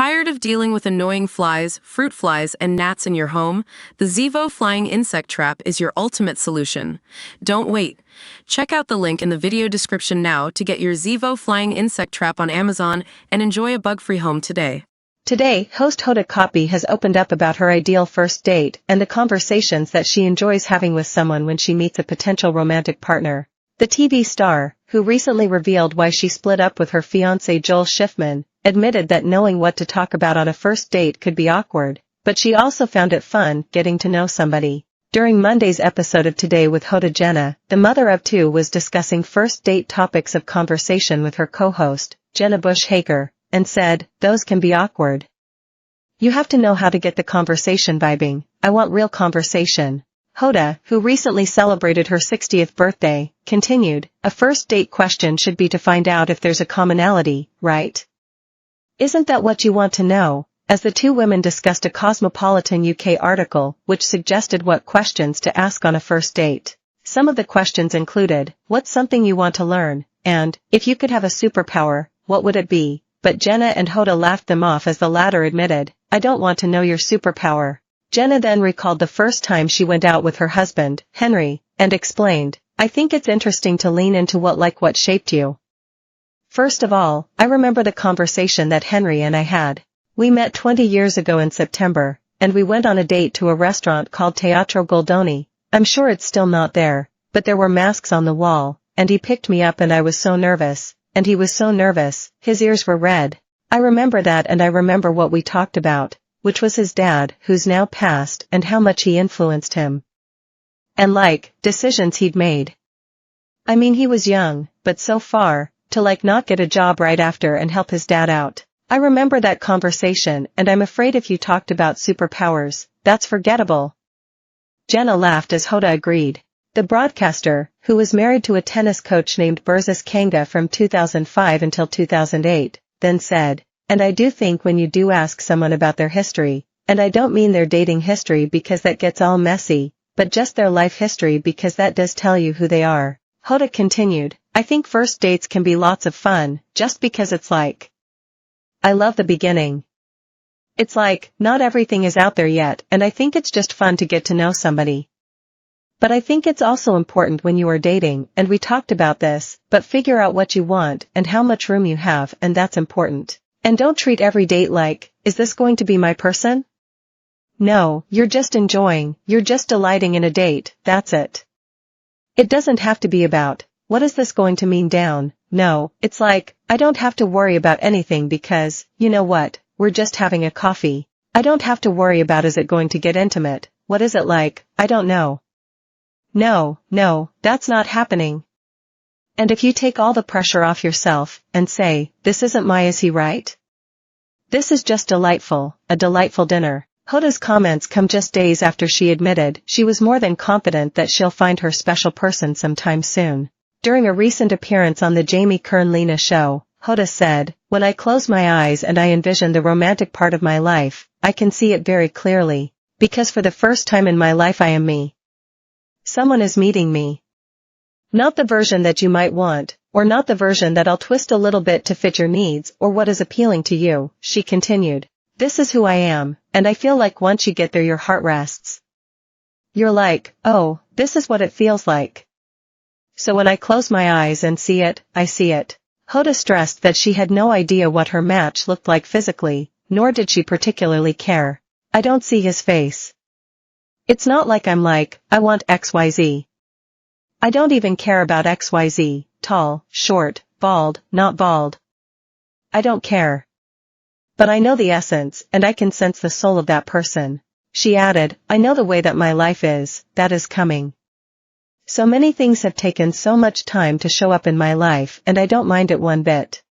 Tired of dealing with annoying flies, fruit flies, and gnats in your home? The Zevo Flying Insect Trap is your ultimate solution. Don't wait. Check out the link in the video description now to get your Zevo Flying Insect Trap on Amazon and enjoy a bug-free home today. Today, host Hoda Kotb has opened up about her ideal first date and the conversations that she enjoys having with someone when she meets a potential romantic partner. The TV star, who recently revealed why she split up with her fiancé Joel Schiffman, admitted that knowing what to talk about on a first date could be awkward, but she also found it fun getting to know somebody. During Monday's episode of Today with Hoda, Jenna, the mother of two, was discussing first date topics of conversation with her co-host, Jenna Bush Hager, and said, "Those can be awkward. You have to know how to get the conversation vibing. I want real conversation." Hoda, who recently celebrated her 60th birthday, continued, "A first date question should be to find out if there's a commonality, right? Isn't that what you want to know?" As the two women discussed a Cosmopolitan UK article which suggested what questions to ask on a first date. Some of the questions included, "What's something you want to learn?" and, "If you could have a superpower, what would it be?" But Jenna and Hoda laughed them off as the latter admitted, "I don't want to know your superpower." Jenna then recalled the first time she went out with her husband, Henry, and explained, "I think it's interesting to lean into what shaped you. First of all, I remember the conversation that Henry and I had. We met 20 years ago in September, and we went on a date to a restaurant called Teatro Goldoni. I'm sure it's still not there, but there were masks on the wall, and he picked me up and I was so nervous, and he was so nervous, his ears were red. I remember that, and I remember what we talked about, which was his dad, who's now passed, and how much he influenced him. And decisions he'd made. I mean, he was young, but so far, to not get a job right after and help his dad out. I remember that conversation, and I'm afraid if you talked about superpowers, that's forgettable." Jenna laughed as Hoda agreed. The broadcaster, who was married to a tennis coach named Berzis Kanga from 2005 until 2008, then said, "And I do think when you do ask someone about their history, and I don't mean their dating history because that gets all messy, but just their life history because that does tell you who they are." Hoda continued, "I think first dates can be lots of fun, just because it's I love the beginning. It's not everything is out there yet, and I think it's just fun to get to know somebody. But I think it's also important when you are dating, and we talked about this, but figure out what you want and how much room you have, and that's important. And don't treat every date is this going to be my person? No, you're just enjoying, you're just delighting in a date, that's it. It doesn't have to be about, what is this going to mean down? No, it's I don't have to worry about anything because, you know what, we're just having a coffee. I don't have to worry about is it going to get intimate, what is it like, I don't know. No, that's not happening. And if you take all the pressure off yourself, and say, this isn't my is he right? This is just delightful, a delightful dinner. Hoda's comments come just days after she admitted she was more than confident that she'll find her special person sometime soon. During a recent appearance on the Jamie Kern-Lena show, Hoda said, "When I close my eyes and I envision the romantic part of my life, I can see it very clearly, because for the first time in my life I am me. Someone is meeting me. Not the version that you might want, or not the version that I'll twist a little bit to fit your needs or what is appealing to you," she continued. "This is who I am, and I feel like once you get there your heart rests. You're oh, this is what it feels like. So when I close my eyes and see it, I see it." Hoda stressed that she had no idea what her match looked like physically, nor did she particularly care. "I don't see his face. It's not like I'm I want XYZ. I don't even care about XYZ, tall, short, bald, not bald. I don't care. But I know the essence, and I can sense the soul of that person." She added, "I know the way that my life is, that is coming. So many things have taken so much time to show up in my life, and I don't mind it one bit.